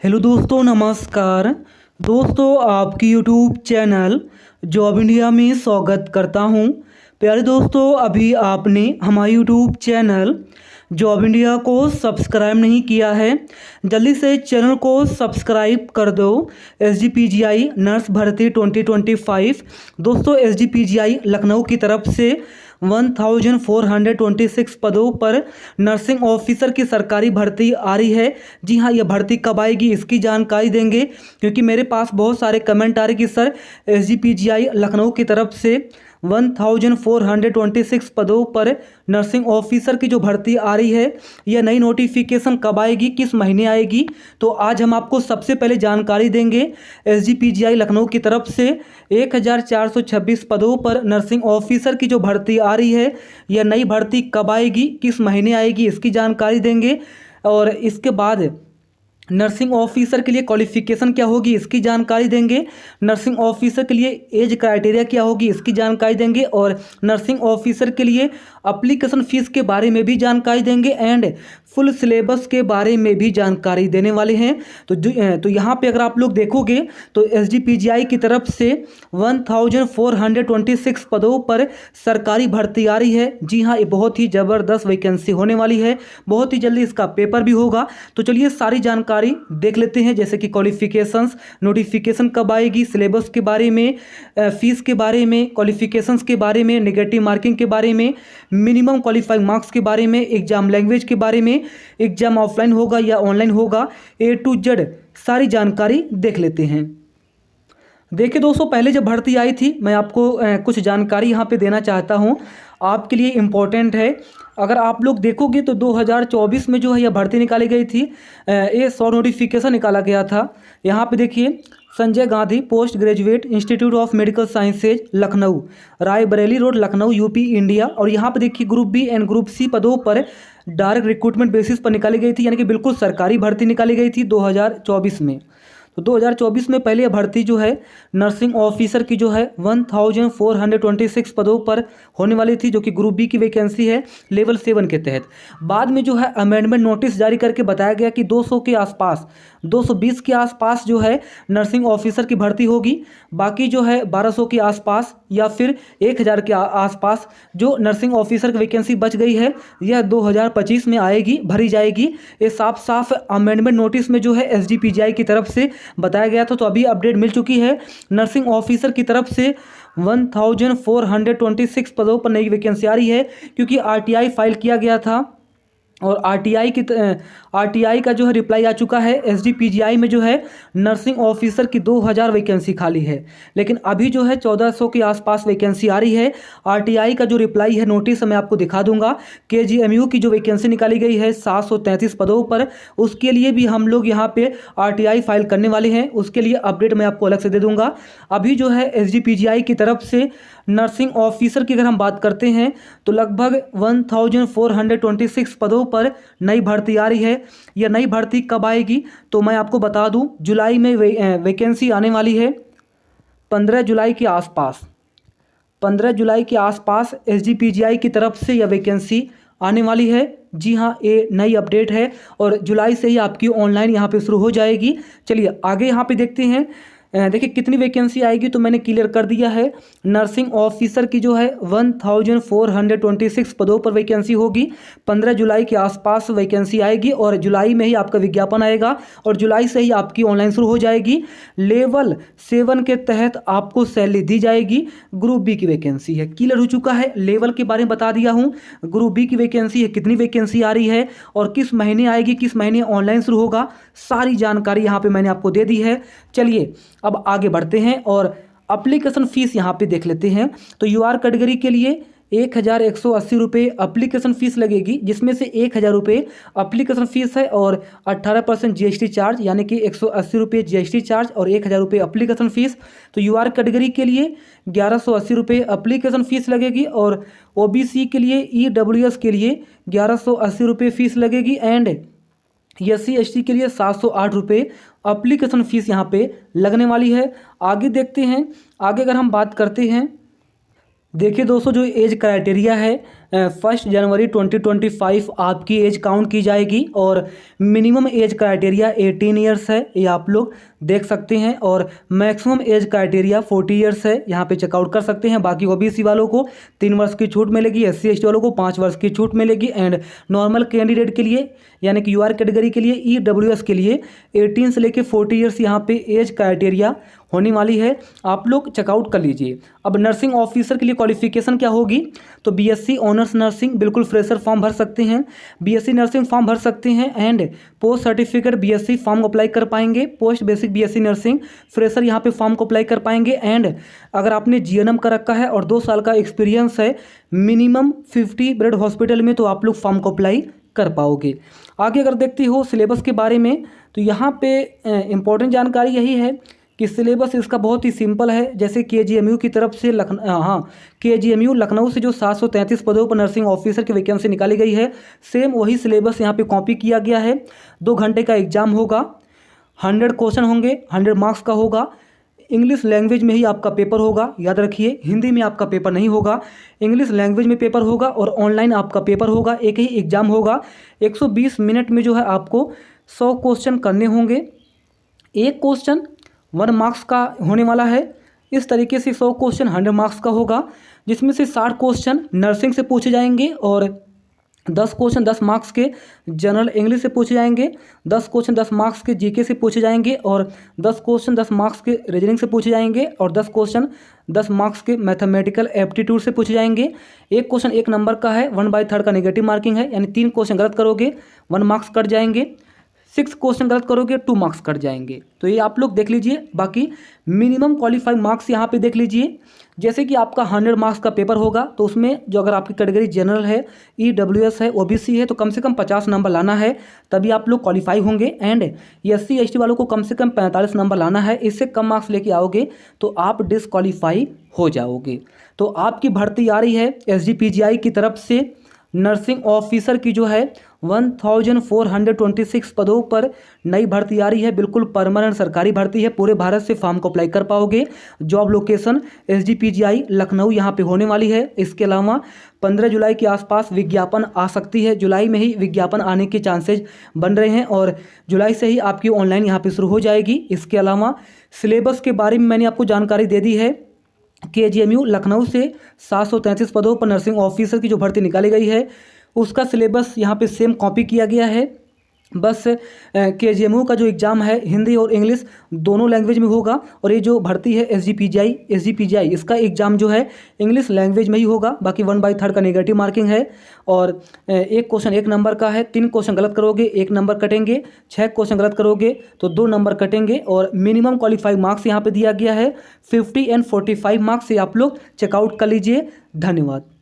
Hello दोस्तों, नमस्कार। दोस्तों, आपकी यूट्यूब चैनल जॉब इंडिया में स्वागत करता हूं। प्यारे दोस्तों, अभी आपने हमारे यूट्यूब चैनल जॉब इंडिया को सब्सक्राइब नहीं किया है, जल्दी से चैनल को सब्सक्राइब कर दो। एसजीपीजीआई नर्स भर्ती 2025 दोस्तों, एसजीपीजीआई लखनऊ की तरफ से 1426 पदों पर नर्सिंग ऑफिसर की सरकारी भर्ती आ रही है। जी हाँ, यह भर्ती कब आएगी इसकी जानकारी देंगे, क्योंकि मेरे पास बहुत सारे कमेंट आ रहे कि सर एसजीपीजीआई लखनऊ की तरफ से 1426 पदों पर नर्सिंग ऑफिसर की जो भर्ती आ रही है, यह नई नोटिफिकेशन कब आएगी, किस महीने आएगी। तो आज हम आपको सबसे पहले जानकारी देंगे। एसजीपीजीआई लखनऊ की तरफ से 1426 पदों पर नर्सिंग ऑफिसर की जो भर्ती आ रही है, यह नई भर्ती कब आएगी, किस महीने आएगी, इसकी जानकारी देंगे। और इसके बाद नर्सिंग ऑफिसर के लिए क्वालिफिकेशन क्या होगी इसकी जानकारी देंगे। नर्सिंग ऑफिसर के लिए एज क्राइटेरिया क्या होगी इसकी जानकारी देंगे। और नर्सिंग ऑफिसर के लिए एप्लीकेशन फ़ीस के बारे में भी जानकारी देंगे एंड फुल सिलेबस के बारे में भी जानकारी देने वाले हैं। तो यहाँ पे अगर आप लोग देखोगे तो एसजीपीजीआई की तरफ से 1426 पदों पर सरकारी भर्ती आ रही है। जी हाँ, ये बहुत ही ज़बरदस्त वैकेंसी होने वाली है, बहुत ही जल्दी इसका पेपर भी होगा। तो चलिए सारी जानकारी देख लेते हैं, जैसे कि क्वालिफिकेशंस, नोटिफिकेशन कब आएगी, सिलेबस के बारे में, फीस के बारे में, क्वालिफिकेशंस के बारे में, नेगेटिव मार्किंग के बारे में, मिनिमम क्वालिफाइंग मार्क्स के बारे में, एग्जाम लैंग्वेज के बारे में, एग्जाम ऑफलाइन होगा या ऑनलाइन होगा, ए टू जेड सारी जानकारी देख लेते हैं। देखिए दोस्तों, पहले जब भर्ती आई थी, मैं आपको कुछ जानकारी यहाँ पे देना चाहता हूँ, आपके लिए इम्पोर्टेंट है। अगर आप लोग देखोगे तो 2024 में जो है यह भर्ती निकाली गई थी, ये 100 नोटिफिकेशन निकाला गया था। यहाँ पे देखिए, Sanjay Gandhi post graduate institute of medical sciences Lucknow, Raebareli road, Lucknow, UP, India. और यहाँ पे देखिए group B and group C पदों पर डायरेक्ट रिक्रूटमेंट बेसिस पर निकाली गई थी, यानी कि बिल्कुल सरकारी भर्ती निकाली गई थी 2024 में। तो 2024 में पहले यह भर्ती जो है नर्सिंग ऑफिसर की जो है 1426 पदों पर होने वाली थी, जो कि ग्रुप बी की वैकेंसी है लेवल 7 के तहत। बाद में जो है अमेंडमेंट नोटिस जारी करके बताया गया कि 200 के आसपास, 220 के आसपास जो है नर्सिंग ऑफिसर की भर्ती होगी। बाकी जो है 1200 के आसपास या फिर 1000 के आसपास जो नर्सिंग ऑफिसर की वैकेंसी बच गई है, यह 2025 में आएगी, भरी जाएगी। ये साफ साफ अमेंडमेंट नोटिस में जो है एसजीपीजीआई की तरफ से बताया गया था। तो अभी अपडेट मिल चुकी है, नर्सिंग ऑफिसर की तरफ से 1426 पदों पर नई वैकेंसी आ रही है, क्योंकि आरटीआई फाइल किया गया था और आरटीआई का जो है रिप्लाई आ चुका है। एसजीपीजीआई में जो है नर्सिंग ऑफिसर की 2000 वैकेंसी खाली है, लेकिन अभी जो है 1400 के आसपास वैकेंसी आ रही है। आरटीआई का जो रिप्लाई है, नोटिस मैं आपको दिखा दूंगा। केजीएमयू की जो वैकेंसी निकाली गई है 733 पदों पर, उसके लिए भी हम लोग यहाँ पे आरटीआई फाइल करने वाले हैं, उसके लिए अपडेट मैं आपको अलग से दे दूंगा। अभी जो है एसजीपीजीआई की तरफ से नर्सिंग ऑफिसर की अगर हम बात करते हैं तो लगभग 1426 पदों पर नई भर्ती आ रही है। यह नई भर्ती कब आएगी तो मैं आपको बता दूं, जुलाई में वैकेंसी आने वाली है। 15 जुलाई के आसपास, 15 जुलाई के आसपास एसजीपीजीआई की तरफ से यह वैकेंसी आने वाली है। जी हाँ, ये नई अपडेट है और जुलाई से ही आपकी ऑनलाइन यहाँ पे शुरू हो जाएगी। चलिए आगे यहाँ पे देखते हैं। देखिए कितनी वैकेंसी आएगी तो मैंने क्लियर कर दिया है। नर्सिंग ऑफिसर की जो है 1426 पदों पर वैकेंसी होगी। 15 जुलाई के आसपास वैकेंसी आएगी और जुलाई में ही आपका विज्ञापन आएगा और जुलाई से ही आपकी ऑनलाइन शुरू हो जाएगी। लेवल 7 के तहत आपको सैलरी दी जाएगी। ग्रुप बी की वैकेंसी है, क्लियर हो चुका है। लेवल के बारे में बता दिया हूँ। ग्रुप बी की वैकेंसी है, कितनी वैकेंसी आ रही है और किस महीने आएगी, किस महीने ऑनलाइन शुरू होगा, सारी जानकारी यहाँ पर मैंने आपको दे दी है। चलिए अब आगे बढ़ते हैं और एप्लीकेशन फ़ीस यहाँ पे देख लेते हैं। तो यूआर कैटेगरी के लिए 1180 रुपये एप्लीकेशन फ़ीस लगेगी, जिसमें से 1000 रुपये एप्लीकेशन फ़ीस है और 18% जीएसटी चार्ज, यानी कि 180 रुपये जीएसटी चार्ज और 1000 रुपये एप्लीकेशन फ़ीस। तो यूआर कैटेगरी के लिए 1180 रुपये एप्लीकेशन फ़ीस लगेगी और ओबीसी के लिए, ईडब्ल्यूएस के लिए 1180 रुपये फ़ीस लगेगी एंड SC ST के लिए 708 रुपये एप्लीकेशन फ़ीस यहाँ पे लगने वाली है। आगे देखते हैं। आगे अगर हम बात करते हैं, देखिए दोस्तों, जो एज क्राइटेरिया है 1 जनवरी 2025 आपकी एज काउंट की जाएगी और मिनिमम एज क्राइटेरिया 18 ईयर्स है, ये आप लोग देख सकते हैं, और मैक्सिमम एज क्राइटेरिया 40 ईयर्स है, यहाँ पे चेकआउट कर सकते हैं। बाकी ओबीसी वालों को 3 वर्ष की छूट मिलेगी, SC ST वालों को 5 वर्ष की छूट मिलेगी, एंड नॉर्मल कैंडिडेट के लिए यानी कि UR कैटेगरी के लिए EWS के लिए 18 से लेकर 40 ईयर्स यहाँ पे एज क्राइटेरिया होने वाली है, आप लोग चेकआउट कर लीजिए। अब नर्सिंग ऑफिसर के लिए क्वालिफिकेशन क्या होगी, तो BSc ऑनर्स नर्सिंग बिल्कुल फ्रेशर फॉर्म भर सकते हैं, BSc नर्सिंग फॉर्म भर सकते हैं, and post certificate BSc form apply कर पाएंगे, post basic BSc nursing fresher यहाँ पे फॉर्म को अप्लाई कर पाएंगे। एंड अगर आपने GNM कर रखा है और 2 साल का एक्सपीरियंस है मिनिमम 50 बेड हॉस्पिटल में, तो आप लोग फॉर्म को अप्लाई कर पाओगे। आगे अगर देखते हो सिलेबस के बारे में, तो यहाँ पे इम्पोर्टेंट जानकारी यही है कि सिलेबस इसका बहुत ही सिंपल है। जैसे KGMU की तरफ से KGMU लखनऊ से जो 733 पदों पर नर्सिंग ऑफिसर की वैकेंसी निकाली गई है, सेम वही सिलेबस यहाँ पे कॉपी किया गया है। 2 घंटे का एग्जाम होगा, 100 क्वेश्चन होंगे, 100 मार्क्स का होगा। इंग्लिश लैंग्वेज में ही आपका पेपर होगा, याद रखिए, हिंदी में आपका पेपर नहीं होगा, इंग्लिश लैंग्वेज में पेपर होगा, और ऑनलाइन आपका पेपर होगा। एक ही एग्जाम होगा, 120 मिनट में जो है आपको 100 क्वेश्चन करने होंगे। एक क्वेश्चन 1 मार्क्स का होने वाला है। इस तरीके से 100 क्वेश्चन 100 मार्क्स का होगा, जिसमें से 60 क्वेश्चन नर्सिंग से पूछे जाएंगे और 10 क्वेश्चन 10 मार्क्स के जनरल इंग्लिश से पूछे जाएंगे, 10 क्वेश्चन 10 मार्क्स के GK से पूछे जाएंगे, और 10 क्वेश्चन 10 मार्क्स के रीजनिंग से पूछे जाएंगे, और 10 क्वेश्चन 10 मार्क्स के मैथमेटिकल एप्टीट्यूड से पूछे जाएंगे। एक क्वेश्चन 1 नंबर का है, 1/3 का नेगेटिव मार्किंग है, यानी 3 क्वेश्चन गलत करोगे 1 मार्क्स कट जाएंगे, 6 क्वेश्चन गलत करोगे 2 मार्क्स कट जाएंगे। तो ये आप लोग देख लीजिए। बाकी मिनिमम क्वालिफाइड मार्क्स यहाँ पे देख लीजिए। जैसे कि आपका 100 मार्क्स का पेपर होगा, तो उसमें जो अगर आपकी कैटेगरी जनरल है, EWS है, OBC है, तो कम से कम 50 नंबर लाना है, तभी आप लोग क्वालिफाई होंगे। एंड SC ST वालों को कम से कम 45 नंबर लाना है, इससे कम मार्क्स लेके आओगे तो आप डिसक्वालीफाई हो जाओगे। तो आपकी भर्ती आ रही है SGPGI की तरफ से नर्सिंग ऑफिसर की जो है 1426 पदों पर नई भर्ती आ रही है, बिल्कुल परमानेंट सरकारी भर्ती है। पूरे भारत से फॉर्म को अप्लाई कर पाओगे। जॉब लोकेशन SGPGI लखनऊ यहाँ पे होने वाली है। इसके अलावा 15 जुलाई के आसपास विज्ञापन आ सकती है, जुलाई में ही विज्ञापन आने के चांसेज बन रहे हैं, और जुलाई से ही आपकी ऑनलाइन यहाँ पे शुरू हो जाएगी। इसके अलावा सिलेबस के बारे में मैंने आपको जानकारी दे दी है। KGMU लखनऊ से 733 पदों पर नर्सिंग ऑफिसर की जो भर्ती निकाली गई है, उसका सिलेबस यहाँ पे सेम कॉपी किया गया है। बस KGMU का जो एग्ज़ाम है हिंदी और इंग्लिश दोनों लैंग्वेज में होगा, और ये जो भर्ती है SGPGI इसका एग्ज़ाम जो है इंग्लिश लैंग्वेज में ही होगा। बाकी 1/3 का नेगेटिव मार्किंग है, और एक क्वेश्चन 1 नंबर का है, 3 क्वेश्चन गलत करोगे 1 नंबर कटेंगे, 6 क्वेश्चन गलत करोगे तो 2 नंबर कटेंगे, और मिनिमम क्वालिफाइड मार्क्स यहाँ पर दिया गया है 50 एंड 45 मार्क्स से आप लोग चेकआउट कर लीजिए। धन्यवाद।